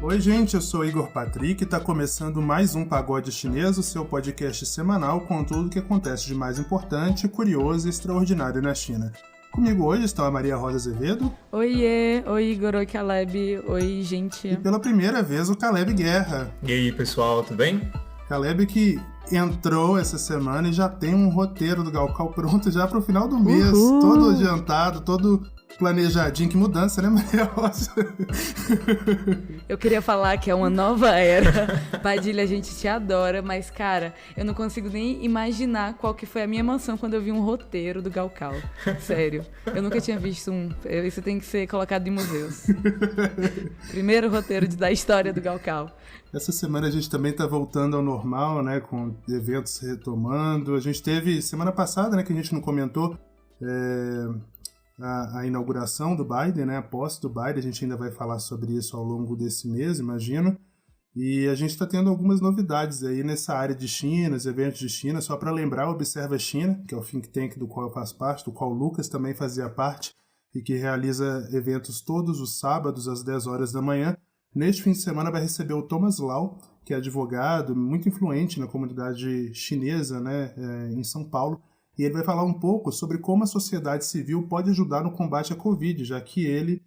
Oi, gente, eu sou Igor Patrick e está começando mais um Pagode Chinês, o seu podcast semanal com tudo o que acontece de mais importante, curioso e extraordinário na China. Comigo hoje está a Maria Rosa Azevedo. Oiê, oi Igor, oi Caleb, oi gente. E pela primeira vez o Caleb Guerra. E aí, pessoal, tudo bem? Caleb que entrou essa semana e já tem um roteiro do Gaokao pronto já para o final do mês, todo adiantado, todo planejadinho. Que mudança, né, Maria Rosa? Eu queria falar que é uma nova era. Padilha, a gente te adora, mas, cara, eu não consigo nem imaginar qual que foi a minha emoção quando eu vi um roteiro do Gaokao. Sério, eu nunca tinha visto um. Isso tem que ser colocado em museus. Primeiro roteiro da história do Gaokao. Essa semana a gente também está voltando ao normal, né, com eventos retomando. A gente teve, semana passada, né, que a gente não comentou, a inauguração do Biden, né, a posse do Biden. A gente ainda vai falar sobre isso ao longo desse mês, imagino. E a gente está tendo algumas novidades aí nessa área de China, os eventos de China. Só para lembrar, o Observa China, que é o think tank do qual eu faço parte, do qual o Lucas também fazia parte, e que realiza eventos todos os sábados às 10 horas da manhã. Neste fim de semana vai receber o Thomas Lau, que é advogado, muito influente na comunidade chinesa, né, em São Paulo. E ele vai falar um pouco sobre como a sociedade civil pode ajudar no combate à Covid, já que ele,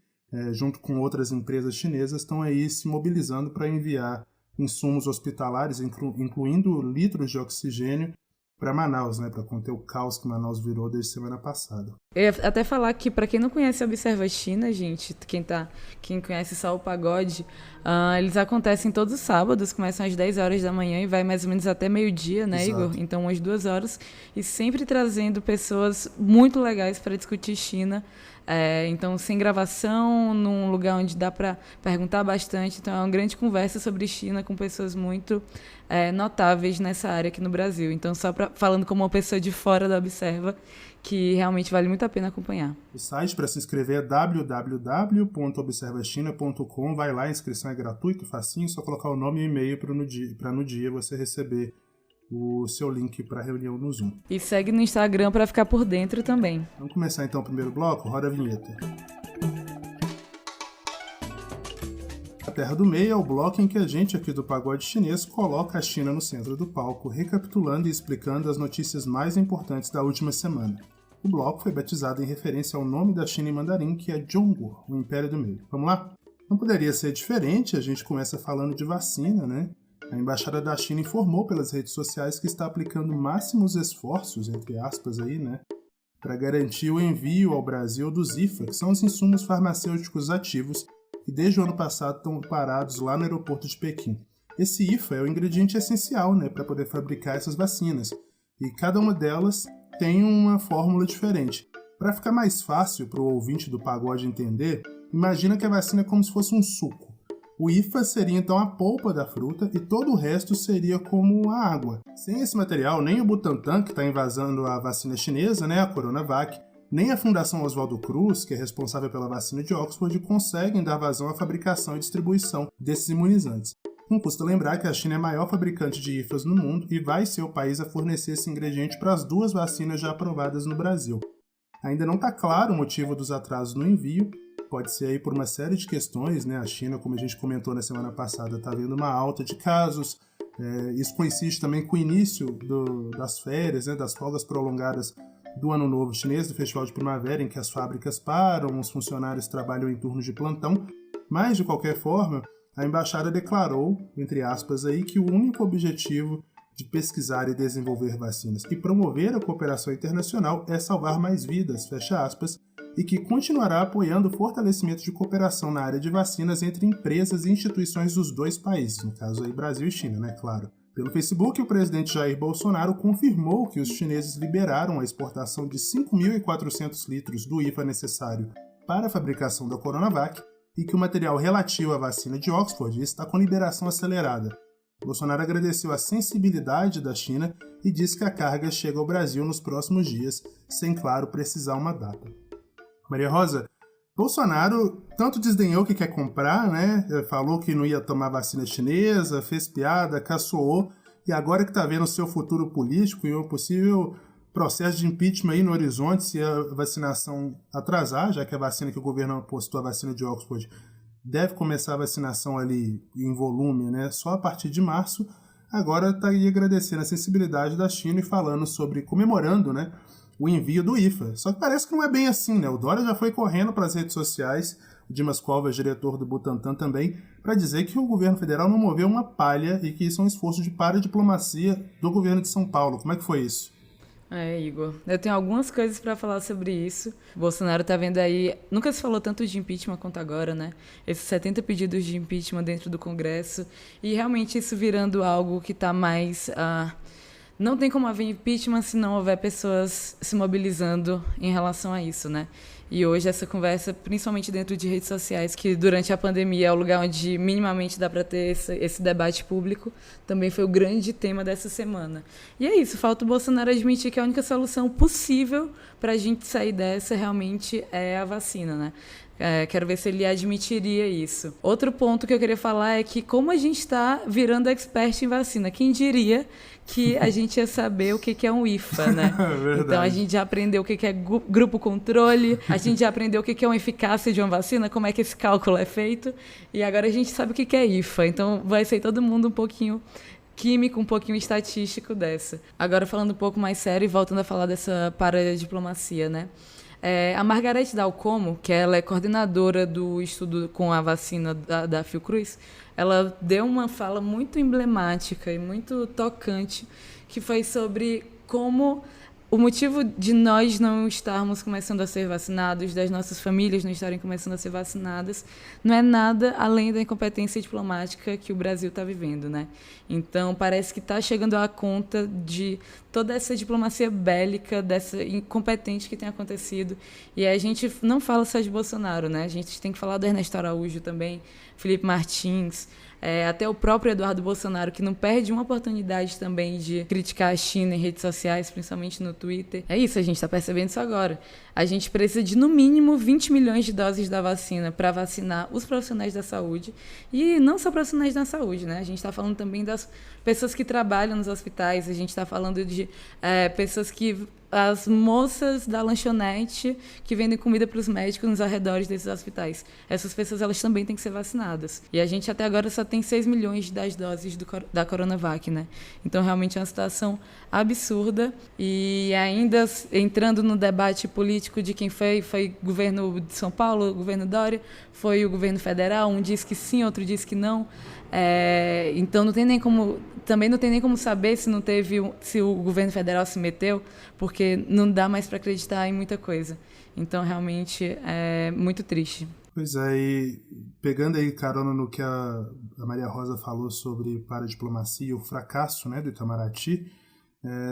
junto com outras empresas chinesas, estão aí se mobilizando para enviar insumos hospitalares, incluindo litros de oxigênio, para Manaus, né, para conter o caos que Manaus virou desde semana passada. Eu ia até falar que, para quem não conhece Observa China, gente, quem conhece só o pagode, eles acontecem todos os sábados, começam às 10 horas da manhã e vai mais ou menos até meio-dia, né, Exato. Igor? Então, umas 2 horas, e sempre trazendo pessoas muito legais para discutir China. Então, sem gravação, num lugar onde dá para perguntar bastante. Então, é uma grande conversa sobre China com pessoas muito notáveis nessa área aqui no Brasil. Então, falando como uma pessoa de fora da Observa, que realmente vale muito a pena acompanhar. O site para se inscrever é www.observachina.com. Vai lá, a inscrição é gratuita, facinho, só colocar o nome e e-mail para no dia você receber o seu link para a reunião no Zoom. E segue no Instagram para ficar por dentro também. Vamos começar então o primeiro bloco? Roda a vinheta. A Terra do Meio é o bloco em que a gente aqui do Pagode Chinês coloca a China no centro do palco, recapitulando e explicando as notícias mais importantes da última semana. O bloco foi batizado em referência ao nome da China em mandarim, que é Zhongguo, o Império do Meio. Vamos lá? Não poderia ser diferente, a gente começa falando de vacina, né? A Embaixada da China informou pelas redes sociais que está aplicando máximos esforços, entre aspas, aí, né, para garantir o envio ao Brasil dos IFA, que são os insumos farmacêuticos ativos, que desde o ano passado estão parados lá no aeroporto de Pequim. Esse IFA é o ingrediente essencial, né, para poder fabricar essas vacinas, e cada uma delas tem uma fórmula diferente. Para ficar mais fácil para o ouvinte do pagode entender, imagina que a vacina é como se fosse um suco. O IFA seria então a polpa da fruta e todo o resto seria como a água. Sem esse material, nem o Butantan, que está invasando a vacina chinesa, né, a Coronavac, nem a Fundação Oswaldo Cruz, que é responsável pela vacina de Oxford, conseguem dar vazão à fabricação e distribuição desses imunizantes. Não custa lembrar que a China é a maior fabricante de IFAs no mundo e vai ser o país a fornecer esse ingrediente para as 2 vacinas já aprovadas no Brasil. Ainda não está claro o motivo dos atrasos no envio. Pode ser aí por uma série de questões, né? A China, como a gente comentou na semana passada, está vendo uma alta de casos. Isso coincide também com o início das férias, né? Das folgas prolongadas do Ano Novo Chinês, do Festival de Primavera, em que as fábricas param, os funcionários trabalham em turnos de plantão. Mas, de qualquer forma, a embaixada declarou, entre aspas, aí, que o único objetivo de pesquisar e desenvolver vacinas e promover a cooperação internacional é salvar mais vidas, fecha aspas, e que continuará apoiando o fortalecimento de cooperação na área de vacinas entre empresas e instituições dos 2 países, no caso aí Brasil e China, né, claro. Pelo Facebook, o presidente Jair Bolsonaro confirmou que os chineses liberaram a exportação de 5.400 litros do IFA necessário para a fabricação da Coronavac e que o material relativo à vacina de Oxford está com liberação acelerada. Bolsonaro agradeceu a sensibilidade da China e disse que a carga chega ao Brasil nos próximos dias, sem, claro, precisar uma data. Maria Rosa, Bolsonaro tanto desdenhou que quer comprar, né? Falou que não ia tomar vacina chinesa, fez piada, caçoou, e agora que está vendo o seu futuro político e um possível processo de impeachment aí no horizonte se a vacinação atrasar, já que a vacina que o governo apostou, a vacina de Oxford, deve começar a vacinação ali em volume, né, só a partir de março, agora está aí agradecendo a sensibilidade da China e falando sobre, comemorando, né, o envio do IFA. Só que parece que não é bem assim, né? O Dória já foi correndo para as redes sociais, o Dimas Covas, diretor do Butantan também, para dizer que o governo federal não moveu uma palha e que isso é um esforço de paradiplomacia do governo de São Paulo. Como é que foi isso? Igor, eu tenho algumas coisas para falar sobre isso. O Bolsonaro tá vendo aí, nunca se falou tanto de impeachment quanto agora, né? Esses 70 pedidos de impeachment dentro do Congresso e realmente isso virando algo que tá mais... não tem como haver impeachment se não houver pessoas se mobilizando em relação a isso, né? E hoje essa conversa, principalmente dentro de redes sociais, que durante a pandemia é o lugar onde minimamente dá para ter esse debate público, também foi o grande tema dessa semana. E é isso, falta o Bolsonaro admitir que a única solução possível para a gente sair dessa realmente é a vacina, né? Quero ver se ele admitiria isso. Outro ponto que eu queria falar é que como a gente está virando expert em vacina, quem diria que a gente ia saber o que é um IFA, né? Então a gente já aprendeu o que é grupo controle, a gente já aprendeu o que é uma eficácia de uma vacina, como é que esse cálculo é feito, e agora a gente sabe o que é IFA. Então vai ser todo mundo um pouquinho químico, um pouquinho estatístico dessa. Agora falando um pouco mais sério e voltando a falar dessa paradiplomacia, né? A Margarete Dalcomo, que ela é coordenadora do estudo com a vacina da Fiocruz, ela deu uma fala muito emblemática e muito tocante, que foi sobre como o motivo de nós não estarmos começando a ser vacinados, das nossas famílias não estarem começando a ser vacinadas, não é nada além da incompetência diplomática que o Brasil está vivendo, né? Então, parece que está chegando à conta de toda essa diplomacia bélica, dessa incompetente que tem acontecido. E a gente não fala só de Bolsonaro, né? A gente tem que falar do Ernesto Araújo também, Felipe Martins, até o próprio Eduardo Bolsonaro, que não perde uma oportunidade também de criticar a China em redes sociais, principalmente no Twitter. É isso, a gente está percebendo isso agora. A gente precisa de, no mínimo, 20 milhões de doses da vacina para vacinar os profissionais da saúde. E não só profissionais da saúde, né? A gente está falando também das pessoas que trabalham nos hospitais, a gente está falando de pessoas que... as moças da lanchonete que vendem comida para os médicos nos arredores desses hospitais. Essas pessoas, elas também têm que ser vacinadas. E a gente até agora só tem 6 milhões das doses da Coronavac, né? Então, realmente é uma situação absurda. E ainda entrando no debate político de quem foi o governo de São Paulo, o governo Dória, foi o governo federal, um diz que sim, outro diz que não. Então também não tem nem como saber se o governo federal se meteu, porque não dá mais para acreditar em muita coisa. Então realmente é muito triste. Pois é, e pegando aí carona no que a Maria Rosa falou sobre paradiplomacia e o fracasso, né, do Itamaraty,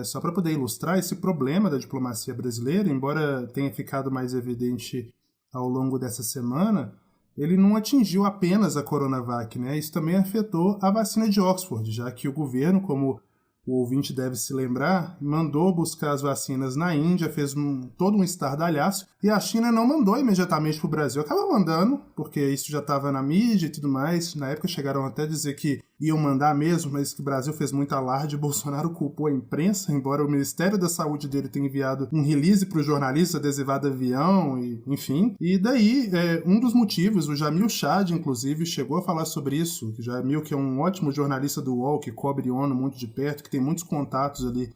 só para poder ilustrar esse problema da diplomacia brasileira, embora tenha ficado mais evidente ao longo dessa semana, ele não atingiu apenas a Coronavac, né? Isso também afetou a vacina de Oxford, já que o governo, como o ouvinte deve se lembrar, mandou buscar as vacinas na Índia, fez todo um estardalhaço, e a China não mandou imediatamente para o Brasil. Acabou mandando, porque isso já estava na mídia e tudo mais. Na época chegaram até a dizer que iam mandar mesmo, mas que o Brasil fez muito alarde. Bolsonaro culpou a imprensa, embora o Ministério da Saúde dele tenha enviado um release para os jornalistas, adesivado avião, enfim. E daí, um dos motivos, o Jamil Chad, inclusive, chegou a falar sobre isso. O Jamil, que é um ótimo jornalista do UOL, que cobre ONU muito de perto, que tem muitos contatos ali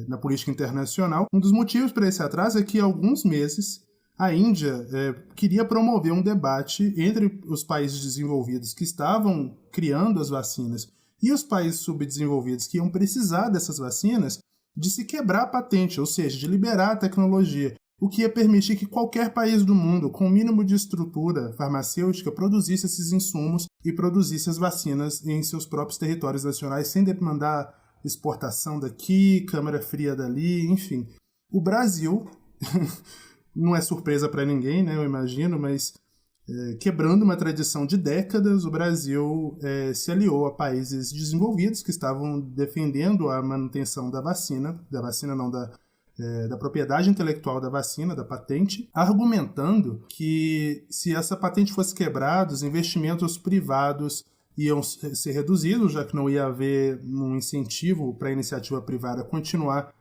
na política internacional. Um dos motivos para esse atraso é que há alguns meses a Índia queria promover um debate entre os países desenvolvidos que estavam criando as vacinas e os países subdesenvolvidos que iam precisar dessas vacinas, de se quebrar a patente, ou seja, de liberar a tecnologia, o que ia permitir que qualquer país do mundo, com o mínimo de estrutura farmacêutica, produzisse esses insumos e produzisse as vacinas em seus próprios territórios nacionais, sem demandar exportação daqui, câmara fria dali, enfim. O Brasil... não é surpresa para ninguém, né, eu imagino, mas quebrando uma tradição de décadas, o Brasil se aliou a países desenvolvidos que estavam defendendo a manutenção da propriedade intelectual da vacina, da patente, argumentando que se essa patente fosse quebrada, os investimentos privados iam ser reduzidos, já que não ia haver um incentivo para a iniciativa privada continuar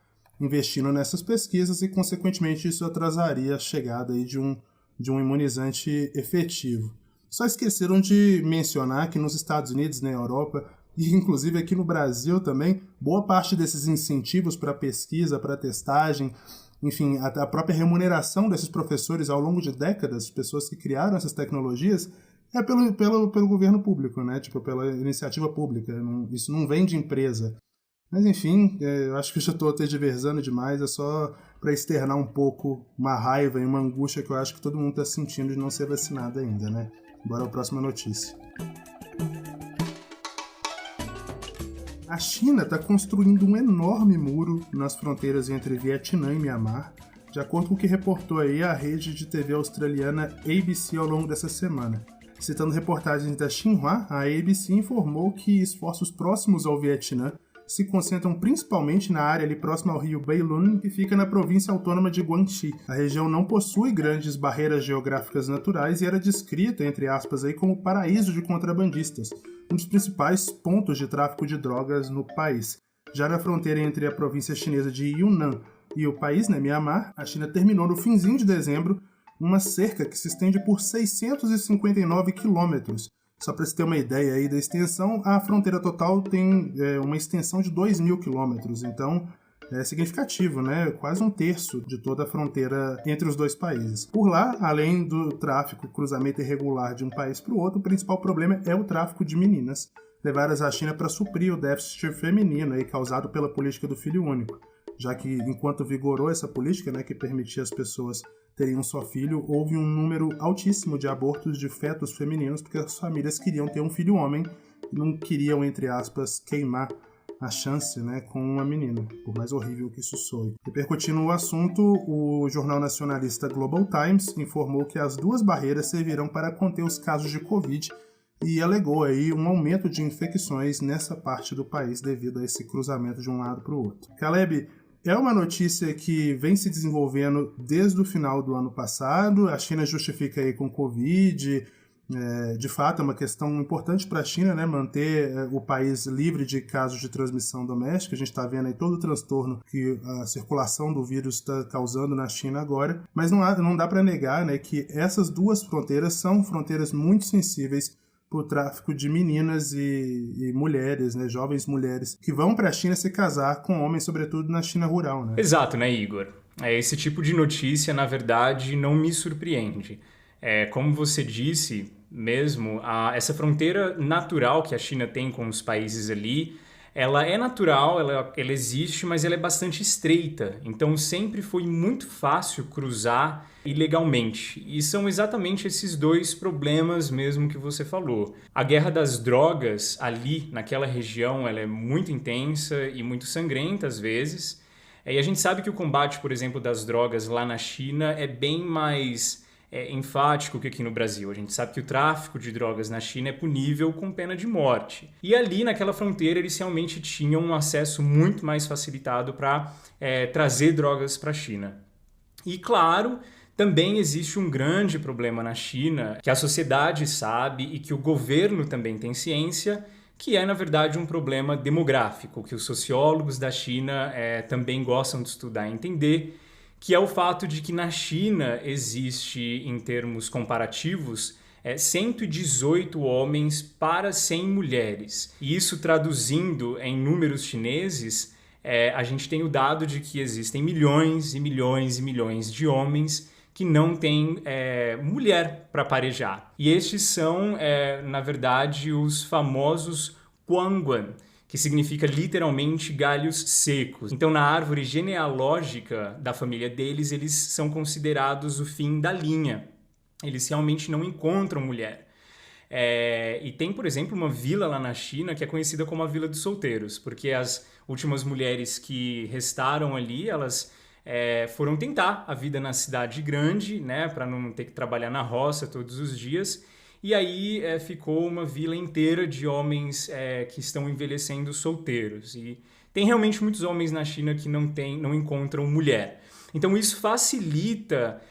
investindo nessas pesquisas e, consequentemente, isso atrasaria a chegada aí de um imunizante efetivo. Só esqueceram de mencionar que nos Estados Unidos, na Europa, e inclusive aqui no Brasil também, boa parte desses incentivos para pesquisa, para testagem, enfim, a própria remuneração desses professores ao longo de décadas, pessoas que criaram essas tecnologias, é pelo governo público, né? Tipo, pela iniciativa pública. Isso não vem de empresa. Mas enfim, eu acho que eu já estou tergiversando demais, é só para externar um pouco uma raiva e uma angústia que eu acho que todo mundo está sentindo de não ser vacinado ainda, né? Bora à próxima notícia. A China está construindo um enorme muro nas fronteiras entre Vietnã e Mianmar, de acordo com o que reportou aí a rede de TV australiana ABC ao longo dessa semana. Citando reportagens da Xinhua, a ABC informou que esforços próximos ao Vietnã se concentram principalmente na área ali próxima ao rio Bailun, que fica na província autônoma de Guangxi. A região não possui grandes barreiras geográficas naturais e era descrita, entre aspas, aí, como paraíso de contrabandistas, um dos principais pontos de tráfico de drogas no país. Já na fronteira entre a província chinesa de Yunnan e o país, né, Mianmar, a China terminou no finzinho de dezembro uma cerca que se estende por 659 quilômetros. Só para você ter uma ideia aí da extensão, a fronteira total tem uma extensão de 2.000 quilômetros, então é significativo, né? Quase um terço de toda a fronteira entre os dois países. Por lá, além do tráfico, cruzamento irregular de um país para o outro, o principal problema é o tráfico de meninas, levadas à China para suprir o déficit feminino aí, causado pela política do filho único, já que enquanto vigorou essa política, né, que permitia as pessoas terem um só filho, houve um número altíssimo de abortos de fetos femininos, porque as famílias queriam ter um filho homem e não queriam, entre aspas, queimar a chance, né, com uma menina, por mais horrível que isso soe. Repercutindo o assunto, o jornal nacionalista Global Times informou que as duas barreiras servirão para conter os casos de Covid e alegou aí um aumento de infecções nessa parte do país devido a esse cruzamento de um lado para o outro. Caleb, é uma notícia que vem se desenvolvendo desde o final do ano passado. A China justifica aí com Covid. De fato, é uma questão importante para a China, né? Manter o país livre de casos de transmissão doméstica. A gente está vendo aí todo o transtorno que a circulação do vírus está causando na China agora. Mas não dá para negar, né, que essas duas fronteiras são fronteiras muito sensíveis por tráfico de meninas e mulheres, né, jovens mulheres, que vão para a China se casar com homens, sobretudo na China rural, né? Exato, né, Igor? Esse tipo de notícia, na verdade, não me surpreende. Como você disse mesmo, essa fronteira natural que a China tem com os países ali, ela é natural, ela existe, mas ela é bastante estreita. Então sempre foi muito fácil cruzar ilegalmente. E são exatamente esses dois problemas mesmo que você falou. A guerra das drogas ali, naquela região, ela é muito intensa e muito sangrenta às vezes. E a gente sabe que o combate, por exemplo, das drogas lá na China é bem mais enfático que aqui no Brasil. A gente sabe que o tráfico de drogas na China é punível com pena de morte. E ali naquela fronteira eles realmente tinham um acesso muito mais facilitado para trazer drogas para a China. E claro, também existe um grande problema na China que a sociedade sabe e que o governo também tem ciência, que é, na verdade, um problema demográfico, que os sociólogos da China também gostam de estudar e entender, que é o fato de que na China existe, em termos comparativos, 118 homens para 100 mulheres. E isso, traduzindo em números chineses, a gente tem o dado de que existem milhões e milhões e milhões de homens que não têm mulher para parejar. E estes são, na verdade, os famosos Guangguan, que significa literalmente galhos secos. Então, na árvore genealógica da família deles, eles são considerados o fim da linha. Eles realmente não encontram mulher. E tem, por exemplo, uma vila lá na China que é conhecida como a Vila dos Solteiros, porque as últimas mulheres que restaram ali, elas foram tentar a vida na cidade grande, né, para não ter que trabalhar na roça todos os dias. E aí ficou uma vila inteira de homens que estão envelhecendo solteiros. E tem realmente muitos homens na China que não encontram mulher. Então isso facilita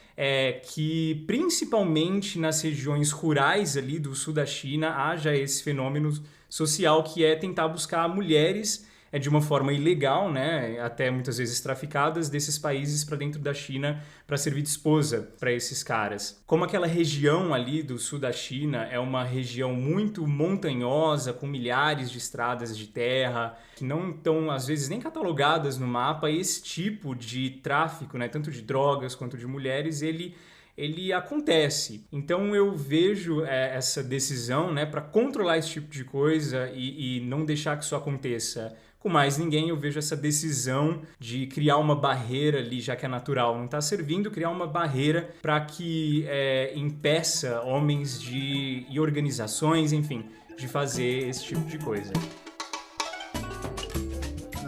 que, principalmente nas regiões rurais ali do sul da China, haja esse fenômeno social que é tentar buscar mulheres é de uma forma ilegal, né, até muitas vezes traficadas desses países para dentro da China para servir de esposa para esses caras. Como aquela região ali do sul da China é uma região muito montanhosa, com milhares de estradas de terra, que não estão, às vezes, nem catalogadas no mapa, esse tipo de tráfico, né, tanto de drogas quanto de mulheres, ele acontece. Então eu vejo essa decisão, né, para controlar esse tipo de coisa e não deixar que isso aconteça com mais ninguém. Eu vejo essa decisão de criar uma barreira ali, já que é natural, não está servindo, criar uma barreira para que impeça homens e organizações, enfim, de fazer esse tipo de coisa.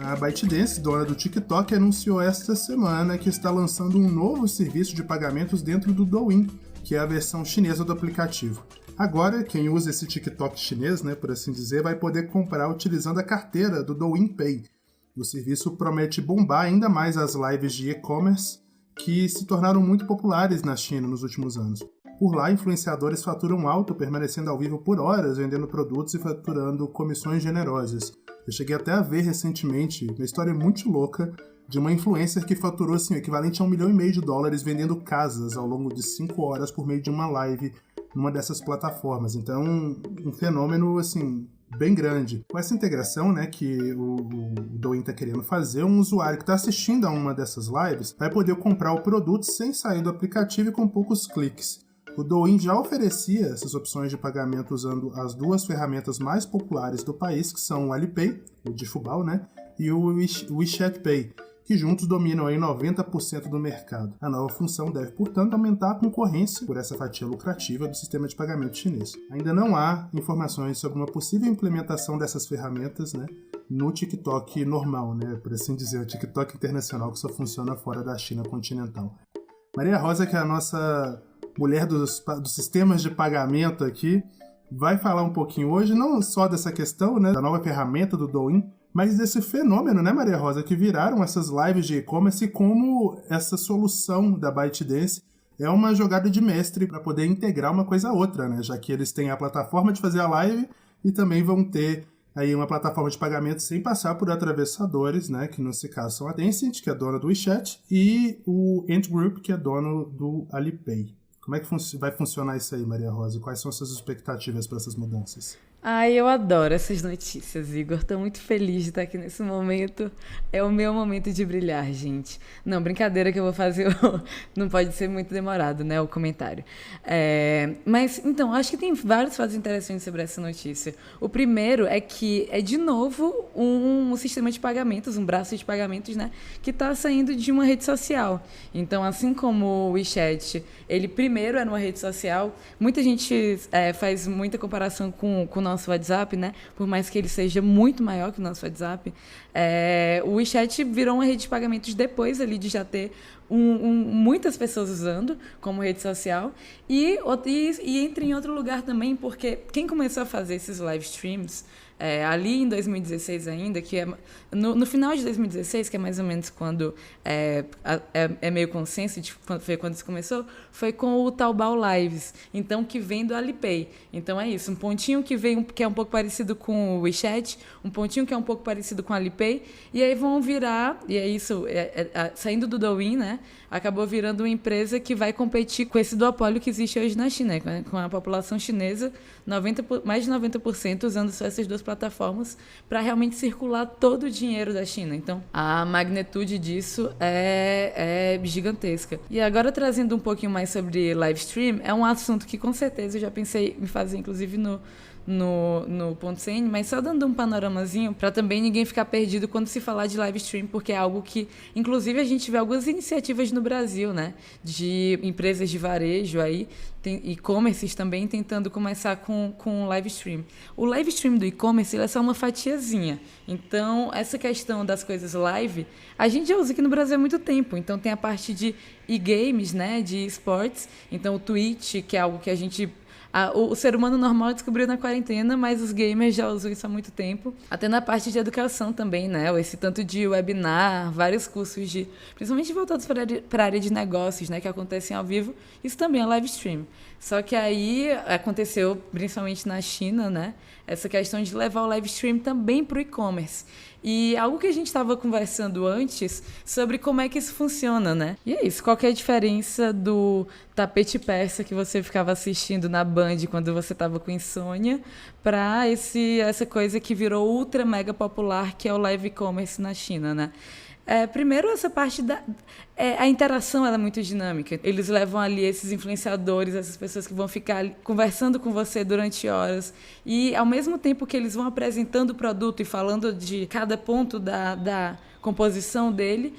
A ByteDance, dona do TikTok, anunciou esta semana que está lançando um novo serviço de pagamentos dentro do Douyin, que é a versão chinesa do aplicativo. Agora, quem usa esse TikTok chinês, né, por assim dizer, vai poder comprar utilizando a carteira do Douyin Pay. O serviço promete bombar ainda mais as lives de e-commerce, que se tornaram muito populares na China nos últimos anos. Por lá, influenciadores faturam alto, permanecendo ao vivo por horas, vendendo produtos e faturando comissões generosas. Eu cheguei até a ver recentemente uma história muito louca de uma influencer que faturou assim, o equivalente a $1,5 milhão vendendo casas ao longo de 5 horas por meio de uma live numa dessas plataformas. Então, um fenômeno assim, bem grande. Com essa integração, né, que o Douyin está querendo fazer, um usuário que está assistindo a uma dessas lives vai poder comprar o produto sem sair do aplicativo e com poucos cliques. O Douyin já oferecia essas opções de pagamento usando as duas ferramentas mais populares do país, que são o Alipay, o de Fubao, né, e o WeChat Pay, que juntos dominam aí 90% do mercado. A nova função deve, portanto, aumentar a concorrência por essa fatia lucrativa do sistema de pagamento chinês. Ainda não há informações sobre uma possível implementação dessas ferramentas, né, no TikTok normal, né, por assim dizer, o TikTok internacional que só funciona fora da China continental. Maria Rosa, que é a nossa mulher dos sistemas de pagamento aqui, vai falar um pouquinho hoje, não só dessa questão, né, da nova ferramenta do Douyin, mas desse fenômeno, né, Maria Rosa, que viraram essas lives de e-commerce e como essa solução da ByteDance é uma jogada de mestre para poder integrar uma coisa a outra, né, já que eles têm a plataforma de fazer a live e também vão ter aí uma plataforma de pagamento sem passar por atravessadores, né, que nesse caso são a Tencent, que é dona do WeChat, e o Ant Group, que é dono do Alipay. Como é que vai funcionar isso aí, Maria Rosa? Quais são as suas expectativas para essas mudanças? Ai, eu adoro essas notícias, Igor. Estou muito feliz de estar aqui nesse momento. É o meu momento de brilhar, gente. Não, brincadeira que eu vou fazer. Não pode ser muito demorado, né, o comentário. Mas, então, acho que tem vários fatos interessantes sobre essa notícia. O primeiro é que é, de novo, um sistema de pagamentos, um braço de pagamentos, né, que está saindo de uma rede social. Então, assim como o WeChat, ele primeiro era uma rede social, muita gente faz muita comparação com o nosso WhatsApp, né? Por mais que ele seja muito maior que o nosso WhatsApp, o WeChat virou uma rede de pagamentos depois ali de já ter muitas pessoas usando como rede social e entra em outro lugar também, porque quem começou a fazer esses live streams ali em 2016 ainda, que é no final de 2016, que é mais ou menos quando é meio consenso de quando isso começou, foi com o Taobao Lives, então que vem do Alipay. Então é isso, um pontinho que é um pouco parecido com o WeChat, um pontinho que é um pouco parecido com o Alipay, e aí vão virar, e é isso, saindo do Douyin, né, acabou virando uma empresa que vai competir com esse duopólio que existe hoje na China, né, com a população chinesa, mais de 90% usando só essas duas plataformas para realmente circular todo o dinheiro da China. Então, a magnitude disso é gigantesca. E agora, trazendo um pouquinho mais sobre live stream, é um assunto que com certeza eu já pensei em fazer, inclusive no ponto CN, mas só dando um panoramazinho para também ninguém ficar perdido quando se falar de live stream, porque é algo que, inclusive, a gente vê algumas iniciativas no Brasil, né, de empresas de varejo aí, e-commerces também tentando começar com live stream. O live stream do e-commerce é só uma fatiazinha. Então, essa questão das coisas live, a gente já usa aqui no Brasil há muito tempo. Então, tem a parte de e-games, né, de esportes. Então, o Twitch, que é algo que a gente O ser humano normal descobriu na quarentena, mas os gamers já usam isso há muito tempo. Até na parte de educação também, né? Esse tanto de webinar, vários cursos principalmente voltados para a área de negócios, né? Que acontecem ao vivo. Isso também é live stream. Só que aí aconteceu, principalmente na China, né? Essa questão de levar o live stream também para o e-commerce. E algo que a gente estava conversando antes sobre como é que isso funciona, né? E é isso, qual que é a diferença do tapete persa que você ficava assistindo na Band quando você estava com insônia para essa coisa que virou ultra mega popular, que é o live e-commerce na China, né? Primeiro, essa parte a interação ela é muito dinâmica. Eles levam ali esses influenciadores, essas pessoas que vão ficar conversando com você durante horas. E, ao mesmo tempo que eles vão apresentando o produto e falando de cada ponto da composição dele,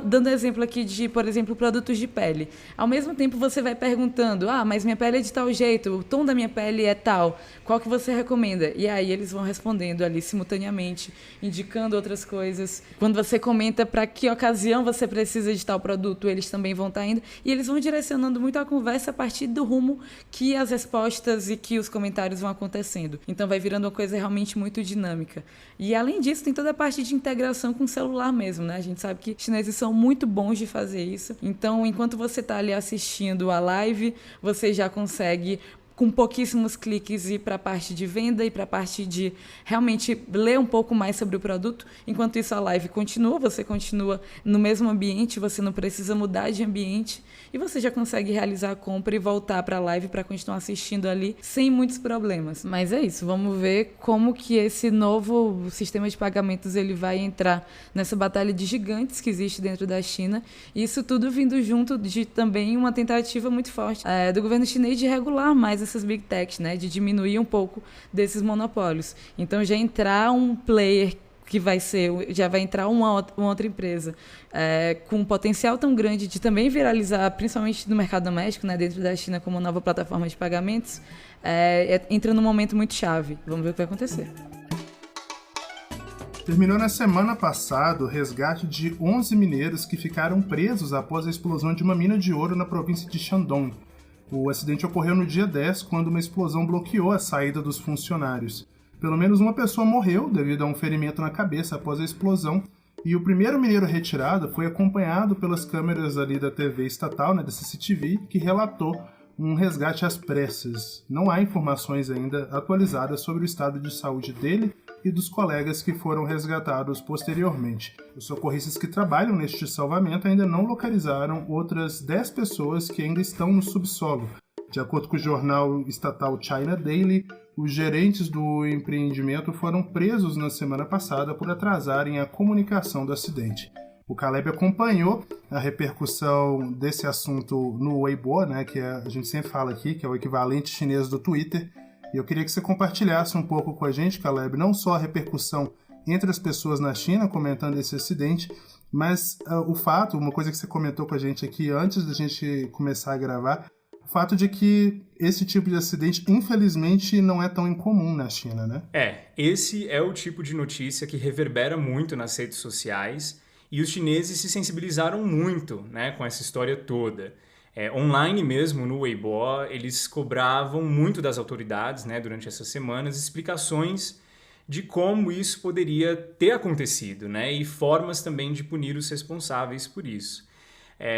dando exemplo aqui de, por exemplo, produtos de pele. Ao mesmo tempo você vai perguntando, mas minha pele é de tal jeito, o tom da minha pele é tal, qual que você recomenda? E aí eles vão respondendo ali simultaneamente, indicando outras coisas. Quando você comenta para que ocasião você precisa de tal produto, eles também vão estar indo. E eles vão direcionando muito a conversa a partir do rumo que as respostas e que os comentários vão acontecendo. Então vai virando uma coisa realmente muito dinâmica. E além disso, tem toda a parte de integração com o celular mesmo, né? A gente sabe que chineses são muito bons de fazer isso. Então, enquanto você está ali assistindo a live, você já consegue, com pouquíssimos cliques, ir para a parte de venda e para a parte de realmente ler um pouco mais sobre o produto. Enquanto isso, a live continua, você continua no mesmo ambiente, você não precisa mudar de ambiente e você já consegue realizar a compra e voltar para a live para continuar assistindo ali sem muitos problemas. Mas é isso, vamos ver como que esse novo sistema de pagamentos ele vai entrar nessa batalha de gigantes que existe dentro da China. E isso tudo vindo junto de também uma tentativa muito forte do governo chinês de regular mais essas big techs, né, de diminuir um pouco desses monopólios. Então já entrar um player que já vai entrar uma outra empresa com um potencial tão grande de também viralizar, principalmente no mercado doméstico, né, dentro da China como nova plataforma de pagamentos, entra num momento muito chave. Vamos ver o que vai acontecer. Terminou na semana passada o resgate de 11 mineiros que ficaram presos após a explosão de uma mina de ouro na província de Shandong. O acidente ocorreu no dia 10, quando uma explosão bloqueou a saída dos funcionários. Pelo menos uma pessoa morreu devido a um ferimento na cabeça após a explosão, e o primeiro mineiro retirado foi acompanhado pelas câmeras ali da TV estatal, né, da CCTV, que relatou um resgate às pressas. Não há informações ainda atualizadas sobre o estado de saúde dele e dos colegas que foram resgatados posteriormente. Os socorristas que trabalham neste salvamento ainda não localizaram outras 10 pessoas que ainda estão no subsolo. De acordo com o jornal estatal China Daily, os gerentes do empreendimento foram presos na semana passada por atrasarem a comunicação do acidente. O Caleb acompanhou a repercussão desse assunto no Weibo, né, que a gente sempre fala aqui, que é o equivalente chinês do Twitter. E eu queria que você compartilhasse um pouco com a gente, Caleb, não só a repercussão entre as pessoas na China comentando esse acidente, mas o fato, uma coisa que você comentou com a gente aqui antes da gente começar a gravar, o fato de que esse tipo de acidente, infelizmente, não é tão incomum na China, né? Esse é o tipo de notícia que reverbera muito nas redes sociais e os chineses se sensibilizaram muito, né, com essa história toda. Online mesmo, no Weibo, eles cobravam muito das autoridades, né, durante essas semanas, explicações de como isso poderia ter acontecido, né, e formas também de punir os responsáveis por isso.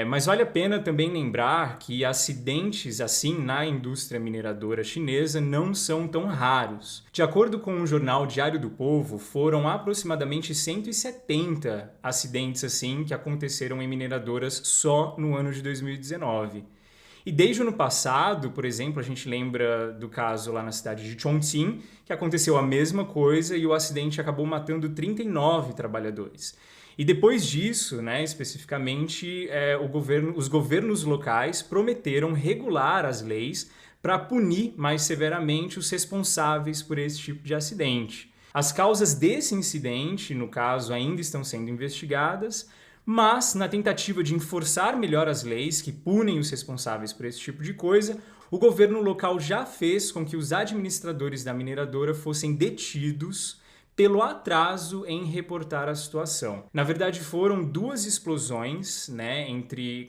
Mas vale a pena também lembrar que acidentes assim na indústria mineradora chinesa não são tão raros. De acordo com o jornal Diário do Povo, foram aproximadamente 170 acidentes assim que aconteceram em mineradoras só no ano de 2019. E desde o ano passado, por exemplo, a gente lembra do caso lá na cidade de Chongqing, que aconteceu a mesma coisa e o acidente acabou matando 39 trabalhadores. E depois disso, né, especificamente, os governos locais prometeram regular as leis para punir mais severamente os responsáveis por esse tipo de acidente. As causas desse incidente, no caso, ainda estão sendo investigadas, mas, na tentativa de enforçar melhor as leis que punem os responsáveis por esse tipo de coisa, o governo local já fez com que os administradores da mineradora fossem detidos pelo atraso em reportar a situação. Na verdade, foram 2 explosões, né,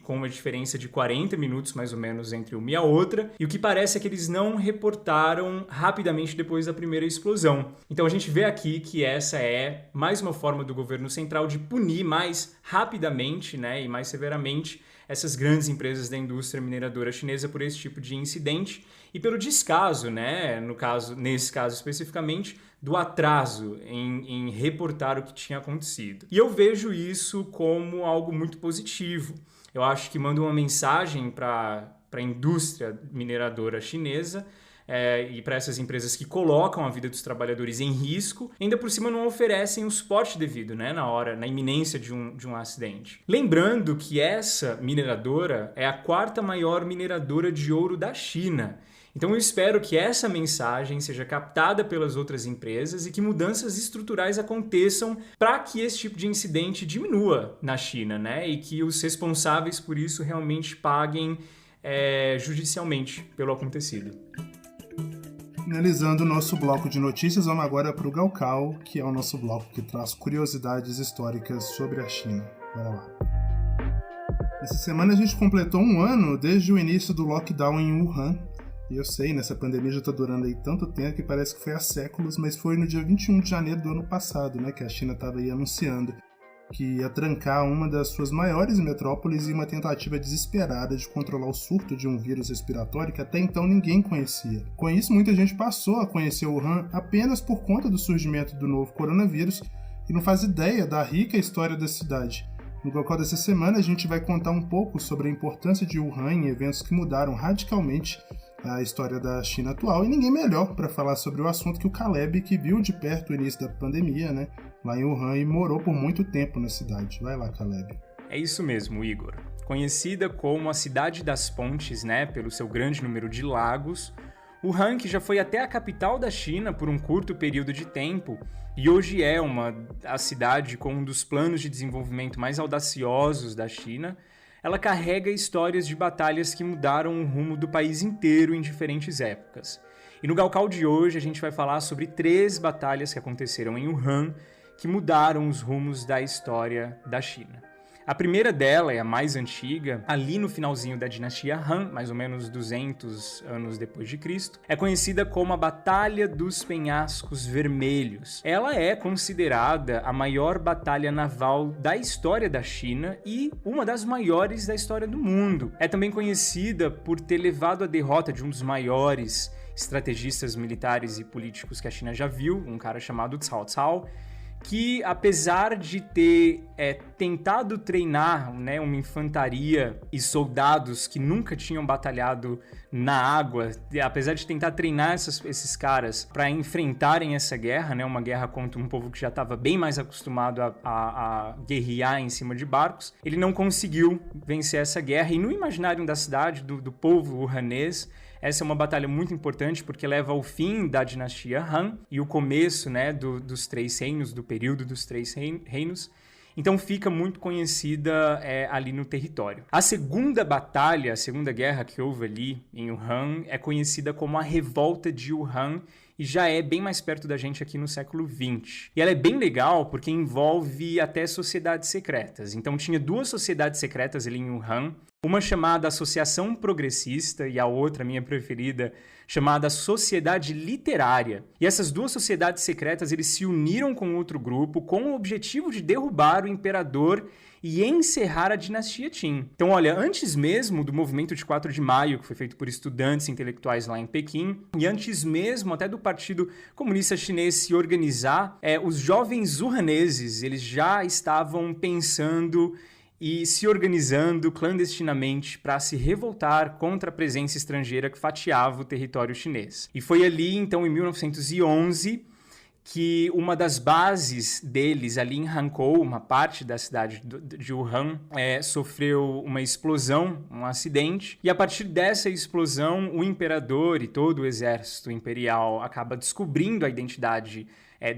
com uma diferença de 40 minutos mais ou menos entre uma e a outra, e o que parece é que eles não reportaram rapidamente depois da primeira explosão. Então a gente vê aqui que essa é mais uma forma do governo central de punir mais rapidamente, né, e mais severamente essas grandes empresas da indústria mineradora chinesa por esse tipo de incidente e pelo descaso, né, nesse caso especificamente, do atraso em reportar o que tinha acontecido. E eu vejo isso como algo muito positivo. Eu acho que manda uma mensagem para a indústria mineradora chinesa e para essas empresas que colocam a vida dos trabalhadores em risco, ainda por cima não oferecem o suporte devido, né, na iminência de um acidente. Lembrando que essa mineradora é a 4ª maior mineradora de ouro da China. Então eu espero que essa mensagem seja captada pelas outras empresas e que mudanças estruturais aconteçam para que esse tipo de incidente diminua na China, né, e que os responsáveis por isso realmente paguem judicialmente pelo acontecido. Finalizando o nosso bloco de notícias, vamos agora para o Gaokao, que é o nosso bloco que traz curiosidades históricas sobre a China. Bora lá. Essa semana a gente completou 1 ano desde o início do lockdown em Wuhan. E eu sei, nessa pandemia já está durando aí tanto tempo que parece que foi há séculos, mas foi no dia 21 de janeiro do ano passado, né, que a China estava aí anunciando que ia trancar uma das suas maiores metrópoles em uma tentativa desesperada de controlar o surto de um vírus respiratório que até então ninguém conhecia. Com isso, muita gente passou a conhecer Wuhan apenas por conta do surgimento do novo coronavírus e não faz ideia da rica história da cidade. No Gaokao dessa semana, a gente vai contar um pouco sobre a importância de Wuhan em eventos que mudaram radicalmente a história da China atual, e ninguém melhor para falar sobre o assunto que o Caleb, que viu de perto o início da pandemia, né, lá em Wuhan e morou por muito tempo na cidade. Vai lá, Caleb. É isso mesmo, Igor. Conhecida como a Cidade das Pontes, né, pelo seu grande número de lagos, Wuhan, que já foi até a capital da China por um curto período de tempo, e hoje é a cidade com um dos planos de desenvolvimento mais audaciosos da China, ela carrega histórias de batalhas que mudaram o rumo do país inteiro em diferentes épocas. E no Gaokao de hoje a gente vai falar sobre 3 batalhas que aconteceram em Wuhan que mudaram os rumos da história da China. A primeira dela é a mais antiga, ali no finalzinho da dinastia Han, mais ou menos 200 anos depois de Cristo, é conhecida como a Batalha dos Penhascos Vermelhos. Ela é considerada a maior batalha naval da história da China e uma das maiores da história do mundo. É também conhecida por ter levado à derrota de um dos maiores estrategistas militares e políticos que a China já viu, um cara chamado Cao Cao, que apesar de ter tentado treinar, né, uma infantaria e soldados que nunca tinham batalhado na água, apesar de tentar treinar esses caras para enfrentarem essa guerra, né, uma guerra contra um povo que já estava bem mais acostumado a guerrear em cima de barcos, ele não conseguiu vencer essa guerra. E no imaginário da cidade, do povo wuhanês, essa é uma batalha muito importante porque leva ao fim da dinastia Han e o começo, né, dos 3 reinos, do período dos 3 reinos. Então fica muito conhecida ali no território. A segunda batalha, a segunda guerra que houve ali em Wuhan é conhecida como a Revolta de Wuhan e já é bem mais perto da gente aqui no século XX. E ela é bem legal porque envolve até sociedades secretas. Então tinha 2 sociedades secretas ali em Wuhan, uma chamada Associação Progressista e a outra, minha preferida, chamada Sociedade Literária. E essas 2 sociedades secretas eles se uniram com outro grupo com o objetivo de derrubar o imperador e encerrar a dinastia Qin. Então, olha, antes mesmo do movimento de 4 de maio, que foi feito por estudantes intelectuais lá em Pequim, e antes mesmo até do Partido Comunista Chinês se organizar, os jovens wuhaneses, eles já estavam pensando e se organizando clandestinamente para se revoltar contra a presença estrangeira que fatiava o território chinês. E foi ali, então, em 1911, que uma das bases deles, ali em Hankou, uma parte da cidade de Wuhan, sofreu uma explosão, um acidente, e a partir dessa explosão, o imperador e todo o exército imperial acaba descobrindo a identidade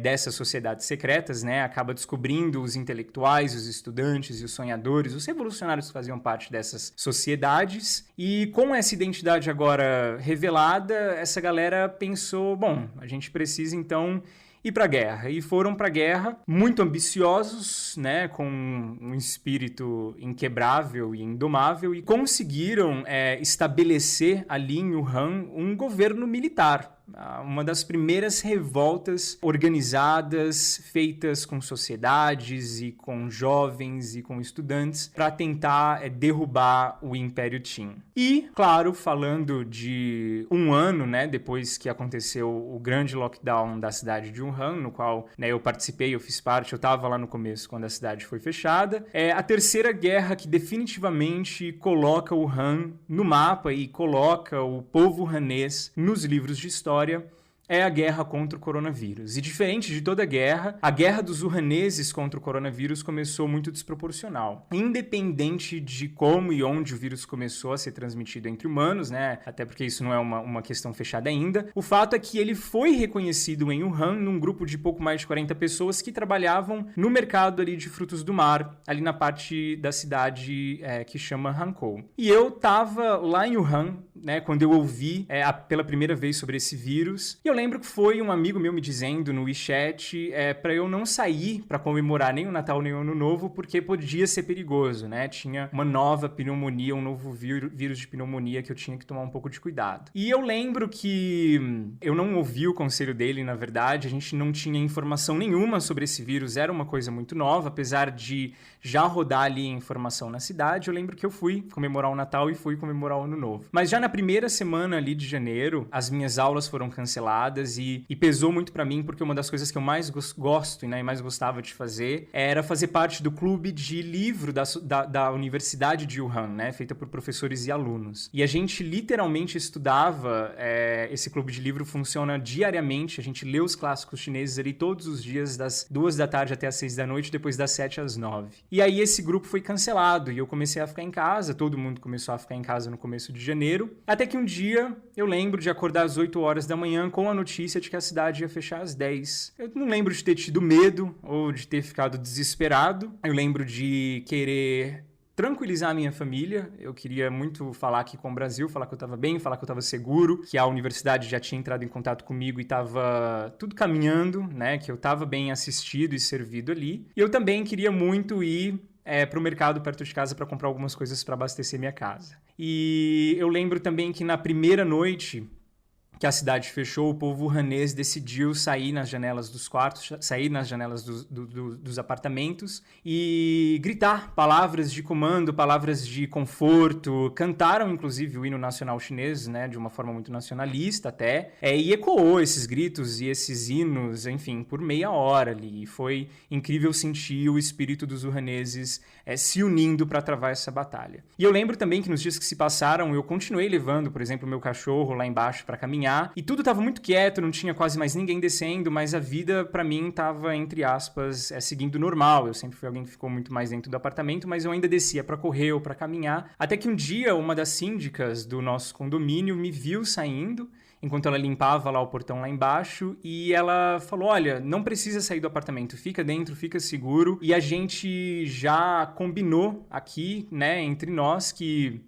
dessas sociedades secretas, né? Acaba descobrindo os intelectuais, os estudantes e os sonhadores, os revolucionários que faziam parte dessas sociedades. E com essa identidade agora revelada, essa galera pensou, bom, a gente precisa então ir para a guerra. E foram para a guerra muito ambiciosos, né, com um espírito inquebrável e indomável, e conseguiram estabelecer ali em Wuhan um governo militar. Uma das primeiras revoltas organizadas, feitas com sociedades e com jovens e com estudantes para tentar derrubar o Império Qing. E, claro, falando de um ano, né, depois que aconteceu o grande lockdown da cidade de Wuhan, no qual, né, eu participei, eu fiz parte, eu estava lá no começo quando a cidade foi fechada, é a terceira guerra que definitivamente coloca Wuhan no mapa e coloca o povo wuhanês nos livros de história, é a guerra contra o coronavírus. E diferente de toda guerra, a guerra dos wuhaneses contra o coronavírus começou muito desproporcional. Independente de como e onde o vírus começou a ser transmitido entre humanos, né? Até porque isso não é uma questão fechada ainda, o fato é que ele foi reconhecido em Wuhan num grupo de pouco mais de 40 pessoas que trabalhavam no mercado ali de frutos do mar, ali na parte da cidade que chama Hankou. E eu tava lá em Wuhan, né, quando eu ouvi pela primeira vez sobre esse vírus, e eu lembro que foi um amigo meu me dizendo no WeChat para eu não sair para comemorar nem o Natal nem o Ano Novo, porque podia ser perigoso, né? Tinha uma nova pneumonia, um novo vírus de pneumonia que eu tinha que tomar um pouco de cuidado. E eu lembro que eu não ouvi o conselho dele, na verdade, a gente não tinha informação nenhuma sobre esse vírus, era uma coisa muito nova, apesar de já rodar ali informação na cidade. Eu lembro que eu fui comemorar o Natal e fui comemorar o Ano Novo. Mas já na primeira semana ali de janeiro, as minhas aulas foram canceladas e pesou muito pra mim, porque uma das coisas que eu mais gosto e mais gostava de fazer era fazer parte do clube de livro da Universidade de Wuhan, né, feita por professores e alunos. E a gente literalmente estudava, esse clube de livro funciona diariamente, a gente lê os clássicos chineses ali todos os dias, das 2 da tarde até as 6 da noite, depois das 7 às 9. E aí esse grupo foi cancelado e eu comecei a ficar em casa, todo mundo começou a ficar em casa no começo de janeiro, até que um dia eu lembro de acordar às 8 horas da manhã com a notícia de que a cidade ia fechar às 10. Eu não lembro de ter tido medo ou de ter ficado desesperado. Eu lembro de querer tranquilizar a minha família. Eu queria muito falar aqui com o Brasil, falar que eu estava bem, falar que eu estava seguro, que a universidade já tinha entrado em contato comigo e estava tudo caminhando, né? Que eu estava bem assistido e servido ali. E eu também queria muito ir para o mercado perto de casa para comprar algumas coisas para abastecer minha casa. E eu lembro também que na primeira noite que a cidade fechou, o povo wuhanês decidiu sair nas janelas dos quartos, sair nas janelas dos apartamentos e gritar palavras de comando, palavras de conforto. Cantaram, inclusive, o hino nacional chinês, né, de uma forma muito nacionalista até, e ecoou esses gritos e esses hinos, enfim, por meia hora ali. E foi incrível sentir o espírito dos wuhaneses se unindo para travar essa batalha. E eu lembro também que nos dias que se passaram, eu continuei levando, por exemplo, o meu cachorro lá embaixo para caminhar, e tudo estava muito quieto, não tinha quase mais ninguém descendo, mas a vida, para mim, estava, entre aspas, seguindo normal. Eu sempre fui alguém que ficou muito mais dentro do apartamento, mas eu ainda descia para correr ou para caminhar, até que um dia uma das síndicas do nosso condomínio me viu saindo, enquanto ela limpava lá o portão lá embaixo, e ela falou: olha, não precisa sair do apartamento, fica dentro, fica seguro. E a gente já combinou aqui, né, entre nós, que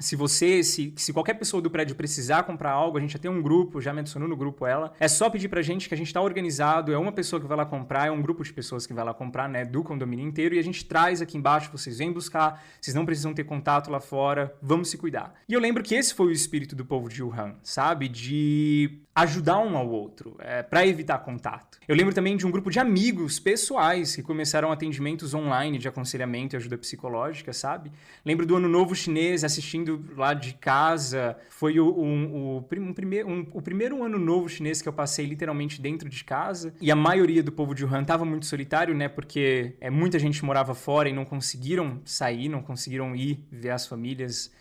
se qualquer pessoa do prédio precisar comprar algo, a gente já tem um grupo, já me adicionou no grupo ela, é só pedir pra gente que a gente tá organizado, é uma pessoa que vai lá comprar, é um grupo de pessoas que vai lá comprar, né, do condomínio inteiro, e a gente traz aqui embaixo, vocês vêm buscar, vocês não precisam ter contato lá fora, vamos se cuidar. E eu lembro que esse foi o espírito do povo de Wuhan, sabe? De ajudar um ao outro, para evitar contato. Eu lembro também de um grupo de amigos pessoais que começaram atendimentos online de aconselhamento e ajuda psicológica, sabe? Lembro do Ano Novo Chinês, assistindo lá de casa. Foi o primeiro Ano Novo Chinês que eu passei literalmente dentro de casa. E a maioria do povo de Wuhan estava muito solitário, né? Porque muita gente morava fora e não conseguiram sair, não conseguiram ir ver as famílias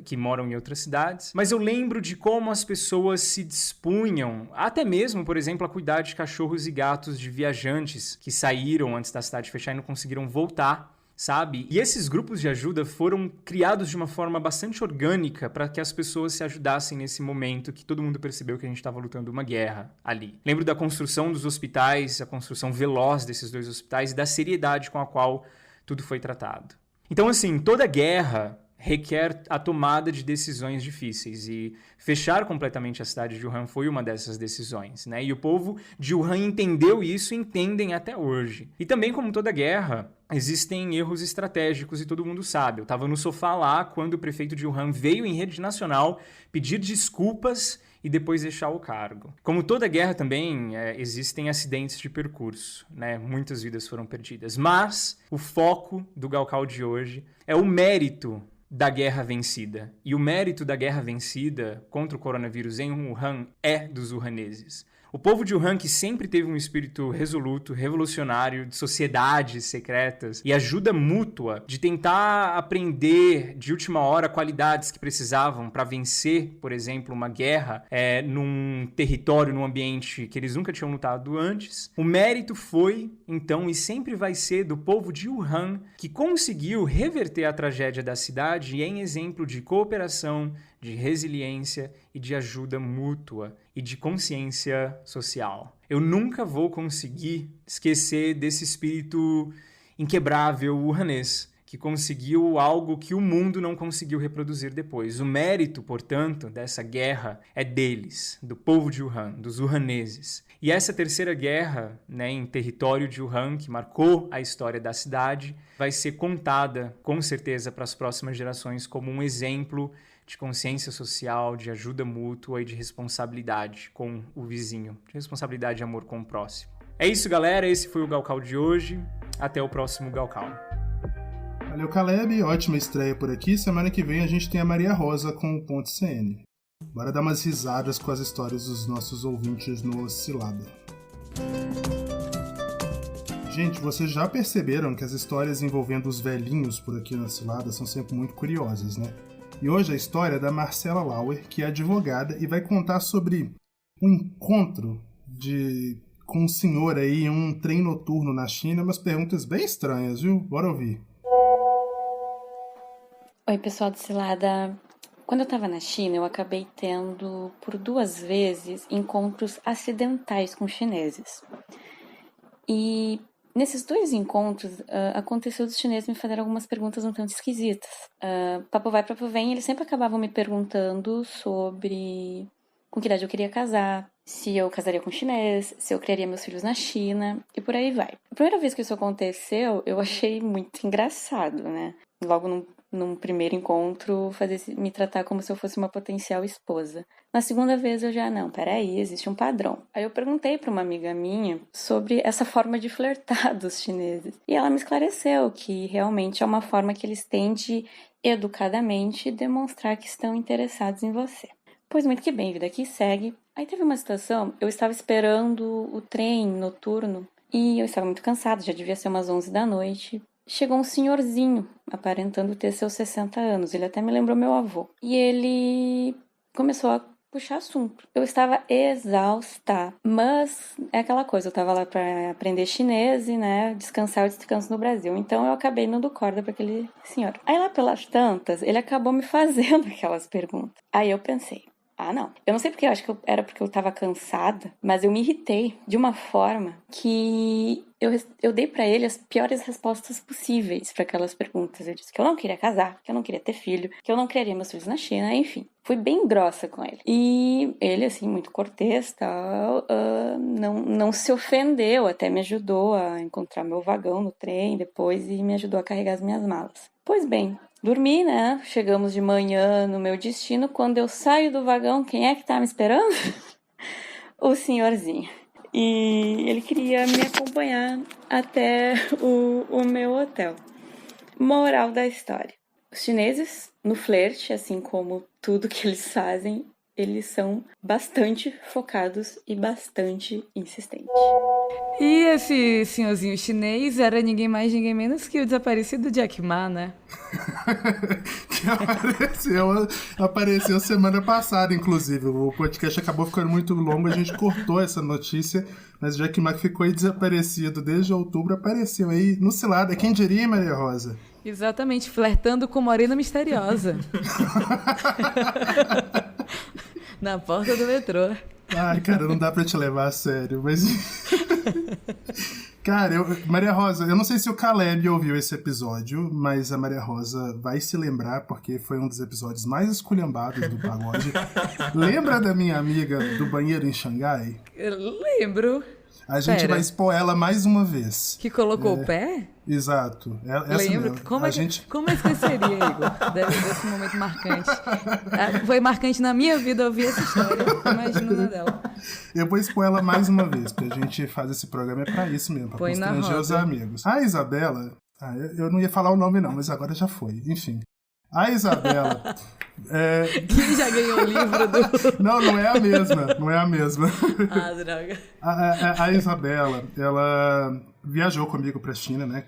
que moram em outras cidades. Mas eu lembro de como as pessoas se dispunham, até mesmo, por exemplo, a cuidar de cachorros e gatos de viajantes que saíram antes da cidade fechar e não conseguiram voltar, sabe? E esses grupos de ajuda foram criados de uma forma bastante orgânica para que as pessoas se ajudassem nesse momento que todo mundo percebeu que a gente estava lutando uma guerra ali. Lembro da construção dos hospitais, a construção veloz desses 2 hospitais e da seriedade com a qual tudo foi tratado. Então, assim, toda guerra requer a tomada de decisões difíceis, e fechar completamente a cidade de Wuhan foi uma dessas decisões, né? E o povo de Wuhan entendeu isso e entendem até hoje. E também, como toda guerra, existem erros estratégicos e todo mundo sabe. Eu estava no sofá lá quando o prefeito de Wuhan veio em rede nacional pedir desculpas e depois deixar o cargo. Como toda guerra também, existem acidentes de percurso, né? Muitas vidas foram perdidas. Mas o foco do Gaokao de hoje é o mérito da guerra vencida. E o mérito da guerra vencida contra o coronavírus em Wuhan é dos wuhaneses. O povo de Wuhan, que sempre teve um espírito resoluto, revolucionário, de sociedades secretas e ajuda mútua, de tentar aprender de última hora qualidades que precisavam para vencer, por exemplo, uma guerra num território, num ambiente que eles nunca tinham lutado antes. O mérito foi, então, e sempre vai ser do povo de Wuhan, que conseguiu reverter a tragédia da cidade em exemplo de cooperação, de resiliência e de ajuda mútua e de consciência social. Eu nunca vou conseguir esquecer desse espírito inquebrável wuhanês, que conseguiu algo que o mundo não conseguiu reproduzir depois. O mérito, portanto, dessa guerra é deles, do povo de Wuhan, dos wuhaneses. E essa terceira guerra, né, em território de Wuhan, que marcou a história da cidade, vai ser contada, com certeza, para as próximas gerações como um exemplo de consciência social, de ajuda mútua e de responsabilidade com o vizinho, de responsabilidade e amor com o próximo. É isso, galera. Esse foi o Gaokao de hoje. Até o próximo Gaokao. Valeu, Caleb. Ótima estreia por aqui. Semana que vem a gente tem a Maria Rosa com o Ponto CN. Bora dar umas risadas com as histórias dos nossos ouvintes no Cilada. Gente, vocês já perceberam que as histórias envolvendo os velhinhos por aqui na Cilada são sempre muito curiosas, né? E hoje a história é da Marcela Lauer, que é advogada e vai contar sobre um encontro com um senhor aí em um trem noturno na China, umas perguntas bem estranhas, viu? Bora ouvir. Oi, pessoal do Cilada. Quando eu estava na China, eu acabei tendo, por 2 vezes, encontros acidentais com chineses. E nesses 2 encontros, aconteceu dos chineses me fazerem algumas perguntas um tanto esquisitas. Papo vai, papo vem, eles sempre acabavam me perguntando sobre com que idade eu queria casar, se eu casaria com chinês, se eu criaria meus filhos na China, e por aí vai. A primeira vez que isso aconteceu, eu achei muito engraçado, né? Logo num primeiro encontro, me tratar como se eu fosse uma potencial esposa. Na segunda vez eu já, não, peraí, existe um padrão. Aí eu perguntei para uma amiga minha sobre essa forma de flertar dos chineses. E ela me esclareceu que realmente é uma forma que eles têm de, educadamente, demonstrar que estão interessados em você. Pois muito que bem, vida que segue. Aí teve uma situação, eu estava esperando o trem noturno e eu estava muito cansada, já devia ser umas 11 da noite. Chegou um senhorzinho, aparentando ter seus 60 anos. Ele até me lembrou meu avô. E ele começou a puxar assunto. Eu estava exausta, mas é aquela coisa, eu estava lá para aprender chinês e, né, descansar o descanso no Brasil. Então eu acabei dando corda para aquele senhor. Aí lá pelas tantas, ele acabou me fazendo aquelas perguntas. Aí eu pensei, não. Eu não sei porque, eu acho que era porque eu tava cansada, mas eu me irritei de uma forma que eu dei pra ele as piores respostas possíveis para aquelas perguntas. Eu disse que eu não queria casar, que eu não queria ter filho, que eu não criaria meus filhos na China, enfim. Fui bem grossa com ele. E ele, assim, muito cortês, tal, não se ofendeu, até me ajudou a encontrar meu vagão no trem depois e me ajudou a carregar as minhas malas. Pois bem, dormi, né? Chegamos de manhã no meu destino. Quando eu saio do vagão, quem é que tá me esperando? O senhorzinho. E ele queria me acompanhar até o meu hotel. Moral da história. Os chineses, no flerte, assim como tudo que eles fazem, eles são bastante focados e bastante insistentes. E esse senhorzinho chinês era ninguém mais, ninguém menos que o desaparecido Jack Ma, né? Que apareceu semana passada, inclusive. O podcast acabou ficando muito longo, a gente cortou essa notícia, mas Jack Ma ficou aí desaparecido desde outubro, apareceu aí no Cilada. Quem diria, Maria Rosa? Exatamente, flertando com Morena Misteriosa. Na porta do metrô. Ai, cara, não dá pra te levar a sério, mas... Cara, Maria Rosa, eu não sei se o Caleb ouviu esse episódio, mas a Maria Rosa vai se lembrar, porque foi um dos episódios mais esculhambados do Pagode. Lembra da minha amiga do banheiro em Xangai? Eu lembro. A gente vai expor ela mais uma vez. Que colocou o pé? Exato. Lembro. Como é que esqueceria, Igor? Desse momento marcante. Foi marcante na minha vida ouvir essa história. Imagina na dela. Eu vou expor ela mais uma vez, porque a gente faz esse programa pra isso mesmo, pra constranger os amigos. A Isabela, eu não ia falar o nome não, mas agora já foi. Enfim. A Isabela... Que já ganhou o livro do... Não é a mesma. Ah, droga. A Isabela, ela viajou comigo pra China, né?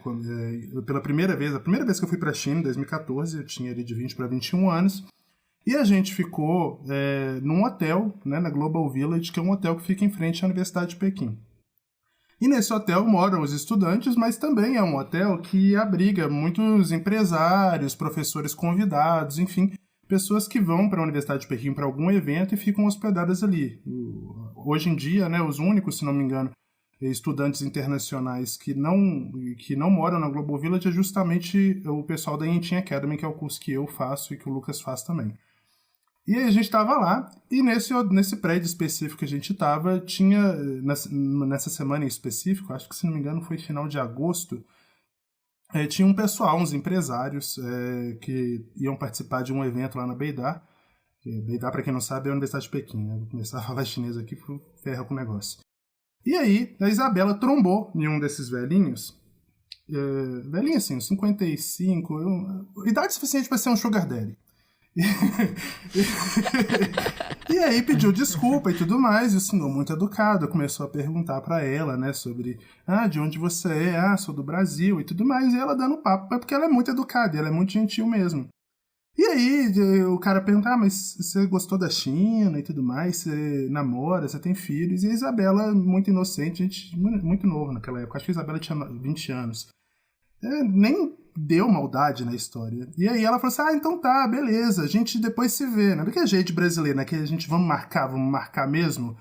Pela primeira vez, a primeira vez que eu fui pra China, em 2014, eu tinha ali de 20 para 21 anos, e a gente ficou num hotel, né, na Global Village, que é um hotel que fica em frente à Universidade de Pequim. E nesse hotel moram os estudantes, mas também é um hotel que abriga muitos empresários, professores convidados, enfim, pessoas que vão para a Universidade de Pequim para algum evento e ficam hospedadas ali. Hoje em dia, né, os únicos, se não me engano, estudantes internacionais que não moram na Global Village é justamente o pessoal da Yenching Academy, que é o curso que eu faço e que o Lucas faz também. E aí a gente estava lá, e nesse prédio específico que a gente estava, tinha, nessa semana em específico, acho que se não me engano foi final de agosto, tinha um pessoal, uns empresários que iam participar de um evento lá na Beidar. Beidar, para quem não sabe, é a Universidade de Pequim, né? Vou começar a falar chinês aqui, ferra com o negócio. E aí, a Isabela trombou em um desses velhinhos, velhinho assim, uns 55, idade suficiente para ser um sugar daddy. E aí pediu desculpa e tudo mais, e o senhor, muito educado, começou a perguntar pra ela, né, sobre de onde você é, sou do Brasil e tudo mais, e ela dando papo, porque ela é muito educada, ela é muito gentil mesmo. E aí o cara pergunta, mas você gostou da China e tudo mais, você namora, você tem filhos? E a Isabela, muito inocente, gente, muito novo naquela época, acho que a Isabela tinha 20 anos. Nem deu maldade na história. E aí ela falou assim, então tá, beleza, a gente depois se vê, né? Porque é jeito brasileiro, né? Que a gente vamos marcar mesmo.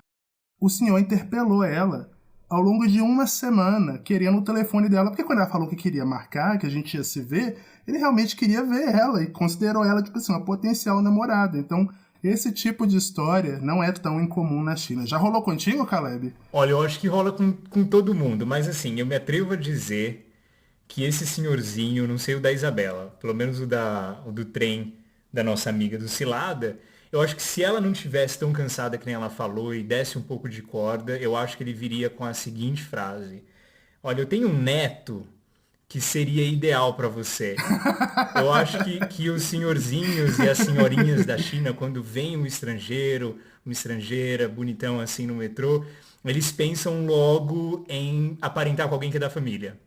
O senhor interpelou ela ao longo de uma semana, querendo o telefone dela, porque quando ela falou que queria marcar, que a gente ia se ver, ele realmente queria ver ela e considerou ela, tipo assim, uma potencial namorada. Então, esse tipo de história não é tão incomum na China. Já rolou contigo, Caleb? Olha, eu acho que rola com todo mundo, mas assim, eu me atrevo a dizer que esse senhorzinho, não sei o da Isabela, pelo menos o do trem da nossa amiga do Cilada, eu acho que se ela não tivesse tão cansada que nem ela falou e desse um pouco de corda, eu acho que ele viria com a seguinte frase: olha, eu tenho um neto que seria ideal para você. Eu acho que os senhorzinhos e as senhorinhas da China, quando vem um estrangeiro, uma estrangeira, bonitão assim no metrô, eles pensam logo em aparentar com alguém que é da família.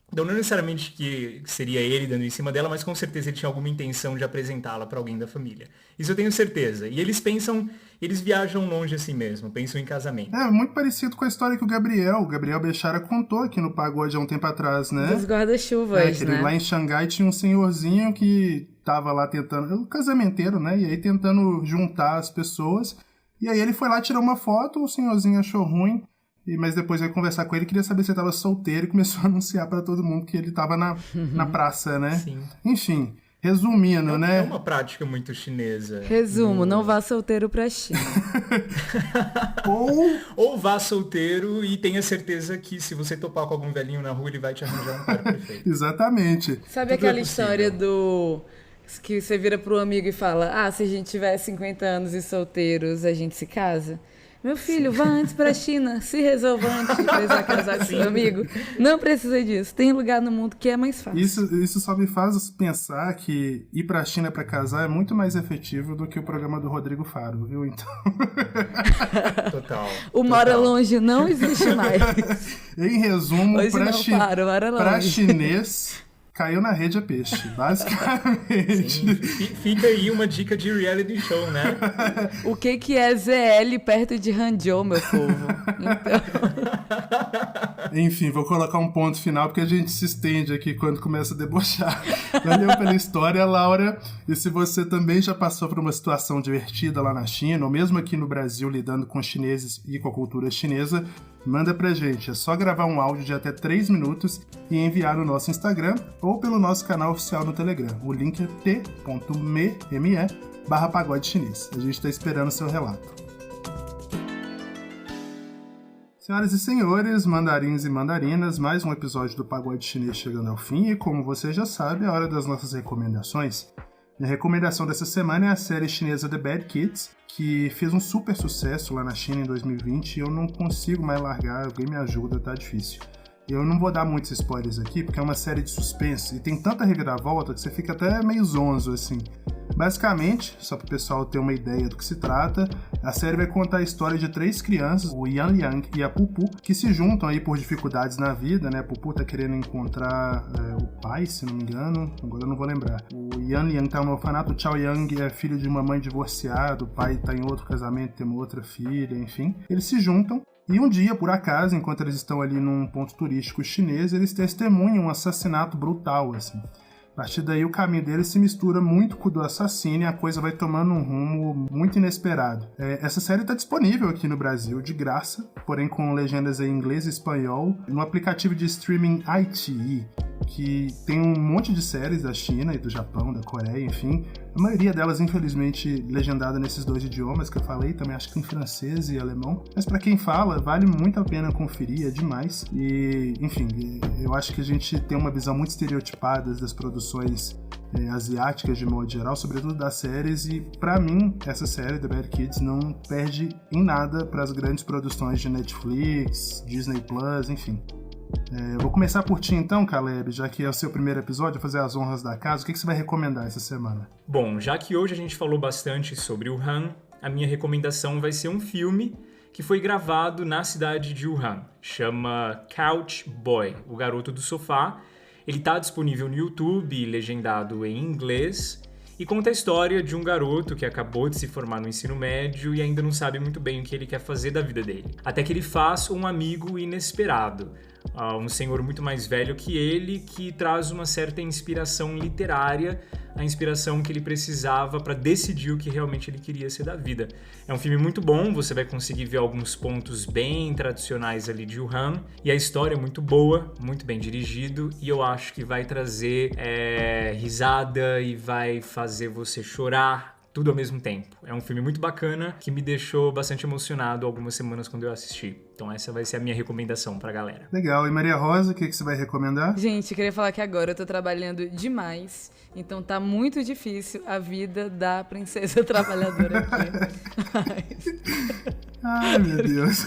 Então, não necessariamente que seria ele dando em cima dela, mas com certeza ele tinha alguma intenção de apresentá-la para alguém da família. Isso eu tenho certeza. E eles viajam longe assim mesmo, pensam em casamento. Muito parecido com a história que o Gabriel Bechara contou aqui no Pagode há um tempo atrás, né? Dos guarda-chuvas, né? Lá em Xangai tinha um senhorzinho que tava lá tentando, um casamenteiro, né? E aí tentando juntar as pessoas. E aí ele foi lá, tirou uma foto, o senhorzinho achou ruim. Mas depois veio conversar com ele, queria saber se ele estava solteiro e começou a anunciar para todo mundo que ele estava na praça, né? Sim. Enfim, resumindo, né? É uma prática muito chinesa. Resumo, não vá solteiro pra China. Ou vá solteiro e tenha certeza que se você topar com algum velhinho na rua, ele vai te arranjar um par perfeito. Exatamente. Sabe aquela história que você vira pro amigo e fala, se a gente tiver 50 anos e solteiros, a gente se casa? Meu filho, vá antes pra China, se resolva antes de precisar casar com seu amigo. Não precisa disso, tem lugar no mundo que é mais fácil. Isso só me faz pensar que ir pra China pra casar é muito mais efetivo do que o programa do Rodrigo Faro, viu? Então... Total. O Mora Longe não existe mais. Em resumo, pra chinês... Caiu na rede a peixe, basicamente. Sim, fica aí uma dica de reality show, né? O que é ZL perto de Hangzhou, meu povo? Então... Enfim, vou colocar um ponto final, porque a gente se estende aqui quando começa a debochar. Valeu pela história, Laura. E se você também já passou por uma situação divertida lá na China, ou mesmo aqui no Brasil lidando com chineses e com a cultura chinesa, Manda pra gente, é só gravar um áudio de até 3 minutos e enviar no nosso Instagram ou pelo nosso canal oficial no Telegram. O link é t.me/pagode chinês. A gente tá esperando o seu relato. Senhoras e senhores, mandarins e mandarinas, mais um episódio do Pagode Chinês chegando ao fim e, como você já sabe, é a hora das nossas recomendações. Minha recomendação dessa semana é a série chinesa The Bad Kids, que fez um super sucesso lá na China em 2020 e eu não consigo mais largar, alguém me ajuda, tá difícil. Eu não vou dar muitos spoilers aqui, porque é uma série de suspense e tem tanta reviravolta que você fica até meio zonzo, assim. Basicamente, só para o pessoal ter uma ideia do que se trata, a série vai contar a história de 3 crianças, o Yan Yang e a Pupu, que se juntam aí por dificuldades na vida, né? A Pupu tá querendo encontrar o pai, se não me engano, agora eu não vou lembrar. O Yan Yang tá no orfanato, o Chao Yang é filho de uma mãe divorciada, o pai tá em outro casamento, tem uma outra filha, enfim. Eles se juntam. E um dia, por acaso, enquanto eles estão ali num ponto turístico chinês, eles testemunham um assassinato brutal, assim. A partir daí, o caminho deles se mistura muito com o do assassino e a coisa vai tomando um rumo muito inesperado. Essa série está disponível aqui no Brasil, de graça, porém com legendas em inglês e espanhol, no aplicativo de streaming iQIYI, que tem um monte de séries da China e do Japão, da Coreia, enfim. A maioria delas, infelizmente, legendada nesses 2 idiomas que eu falei, também acho que tem francês e alemão. Mas para quem fala, vale muito a pena conferir, é demais. E, enfim, eu acho que a gente tem uma visão muito estereotipada das produções asiáticas de modo geral, sobretudo das séries, e para mim, essa série, The Bad Kids, não perde em nada para as grandes produções de Netflix, Disney Plus, enfim. Vou começar por ti então, Caleb, já que é o seu primeiro episódio, fazer as honras da casa. O que você vai recomendar essa semana? Bom, já que hoje a gente falou bastante sobre Wuhan, a minha recomendação vai ser um filme que foi gravado na cidade de Wuhan. Chama Couch Boy, o garoto do sofá. Ele está disponível no YouTube, legendado em inglês, e conta a história de um garoto que acabou de se formar no ensino médio e ainda não sabe muito bem o que ele quer fazer da vida dele. Até que ele faz um amigo inesperado, um senhor muito mais velho que ele, que traz uma certa inspiração literária, a inspiração que ele precisava para decidir o que realmente ele queria ser da vida. É um filme muito bom, você vai conseguir ver alguns pontos bem tradicionais ali de Wuhan, e a história é muito boa, muito bem dirigido, e eu acho que vai trazer risada e vai fazer você chorar, tudo ao mesmo tempo. É um filme muito bacana que me deixou bastante emocionado algumas semanas quando eu assisti. Então essa vai ser a minha recomendação pra galera. Legal. E Maria Rosa, o que você vai recomendar? Gente, eu queria falar que agora eu tô trabalhando demais, então tá muito difícil a vida da princesa trabalhadora aqui. Ai, meu Deus.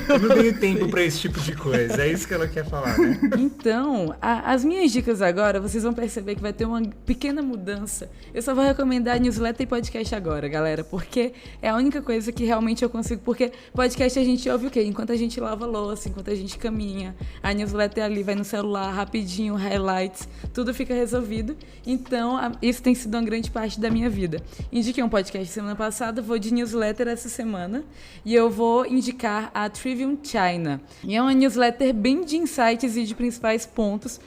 Eu não tenho tempo pra esse tipo de coisa, é isso que ela quer falar, né? Então, as minhas dicas agora, vocês vão perceber que vai ter uma pequena mudança. Eu só vou recomendar newsletter e podcast agora, galera, porque é a única coisa que realmente eu consigo, porque podcast a gente ouve o quê? Enquanto a gente lava a louça, enquanto a gente caminha, a newsletter ali vai no celular, rapidinho, highlights, tudo fica resolvido. Então, isso tem sido uma grande parte da minha vida. Indiquei um podcast semana passada, vou de newsletter essa semana, e eu vou indicar a Trivium China. E é uma newsletter bem de insights e de principais pontos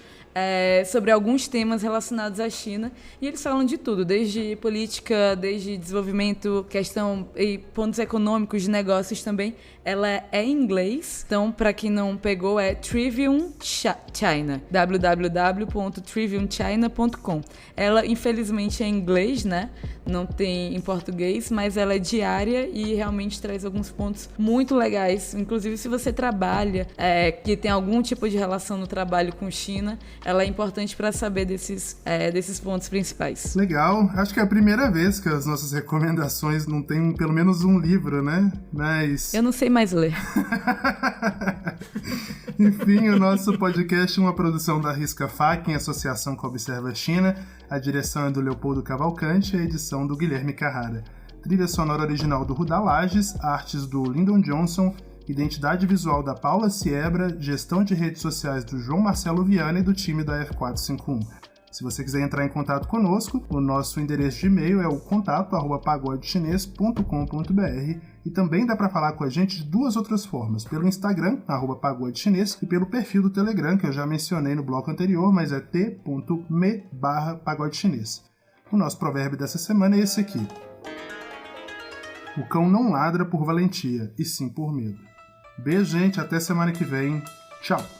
sobre alguns temas relacionados à China, e eles falam de tudo, desde política, desde desenvolvimento, questão e pontos econômicos de negócios também. Ela é em inglês, então para quem não pegou é Trivium China, www.triviumchina.com. Ela infelizmente é em inglês, né? Não tem em português, mas ela é diária e realmente traz alguns pontos muito legais. Inclusive, se você trabalha, que tem algum tipo de relação no trabalho com China, ela é importante para saber desses pontos principais. Legal. Acho que é a primeira vez que as nossas recomendações não tem pelo menos um livro, né? Mas... eu não sei mais ler. Enfim, o nosso podcast é uma produção da Risca Fac, em associação com a Observa China. A direção é do Leopoldo Cavalcante e a edição do Guilherme Carrara. Trilha sonora original do Ruda Lages, artes do Lyndon Johnson, identidade visual da Paula Siebra, gestão de redes sociais do João Marcelo Viana e do time da F451. Se você quiser entrar em contato conosco, o nosso endereço de e-mail é o contato@pagodechinês.com.br, e também dá para falar com a gente de 2 outras formas, pelo Instagram, @pagodechinês, e pelo perfil do Telegram, que eu já mencionei no bloco anterior, mas é t.me/pagodechinês. O nosso provérbio dessa semana é esse aqui: o cão não ladra por valentia, e sim por medo. Beijo, gente. Até semana que vem. Tchau.